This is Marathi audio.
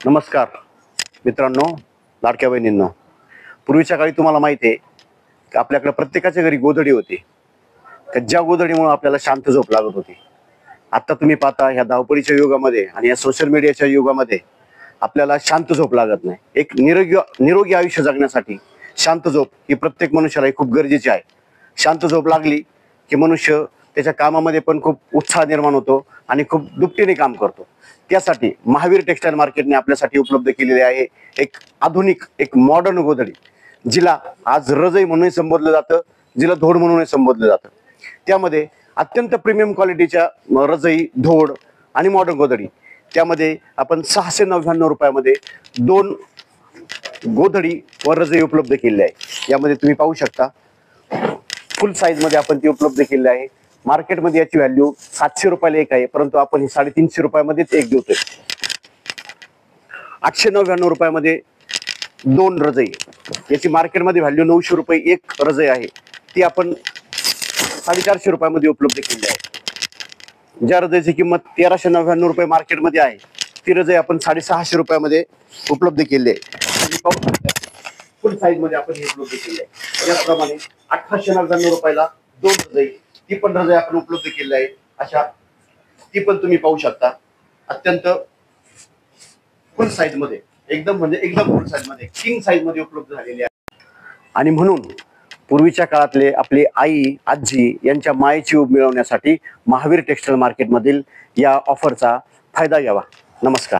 नमस्कार मित्रांनो, लाडक्या बहिणींनो. पूर्वीच्या काळी तुम्हाला माहिती आहे की आपल्याकडे प्रत्येकाच्या घरी गोधडी होती, की ज्या गोधडीमुळे आपल्याला शांत झोप लागत होती. आता तुम्ही पाहता ह्या धावपळीच्या युगामध्ये आणि या सोशल मीडियाच्या युगामध्ये आपल्याला शांत झोप लागत नाही. एक निरोगी आयुष्य जगण्यासाठी शांत झोप ही प्रत्येक मनुष्याला खूप गरजेची आहे. शांत झोप लागली की मनुष्य त्याच्या कामामध्ये पण खूप उत्साह निर्माण होतो आणि खूप दुपटीने काम करतो. त्यासाठी महावीर टेक्सटाईल मार्केटने आपल्यासाठी उपलब्ध केलेले आहे एक आधुनिक, एक मॉडर्न गोधडी, जिला आज रजई म्हणून संबोधलं जातं, जिला धोड म्हणून संबोधलं जातं. त्यामध्ये अत्यंत प्रीमियम क्वालिटीच्या रजई, धोड आणि मॉडर्न गोधडी, त्यामध्ये आपण 699 रुपयामध्ये 2 गोधडी व रजई उपलब्ध केलेली आहे. यामध्ये तुम्ही पाहू शकता फुल साईज मध्ये आपण ती उपलब्ध केलेली आहे. मार्केटमध्ये याची व्हॅल्यू 700 रुपयाला एक आहे, परंतु आपण ही 350 रुपयामध्येच एक देतोय. 899 रुपयामध्ये 2 रजई, याची मार्केटमध्ये व्हॅल्यू 900 रुपये एक रजई आहे, ती आपण 450 रुपयामध्ये उपलब्ध केली आहे. ज्या रजईची किंमत 1399 रुपये मार्केटमध्ये आहे, ती रजई आपण 650 रुपयामध्ये उपलब्ध केली आहे. फुल साईज मध्ये आपण हे उपलब्ध केले आहे. त्याचप्रमाणे 1899 रुपयाला 2 रजई, ती पण रजई आपण उपलब्ध केली आहे. अशा ती पण तुम्ही पाहू शकता, अत्यंत फुल साईज मध्ये, एकदम फुल साईज मध्ये, किंग साईज मध्ये उपलब्ध झालेली आहे. आणि म्हणून पूर्वीच्या काळातले आपले आई आजी यांच्या मायेची ऊब मिळवण्यासाठी महावीर टेक्सटाईल मार्केट मधील या ऑफरचा फायदा घ्यावा. नमस्कार.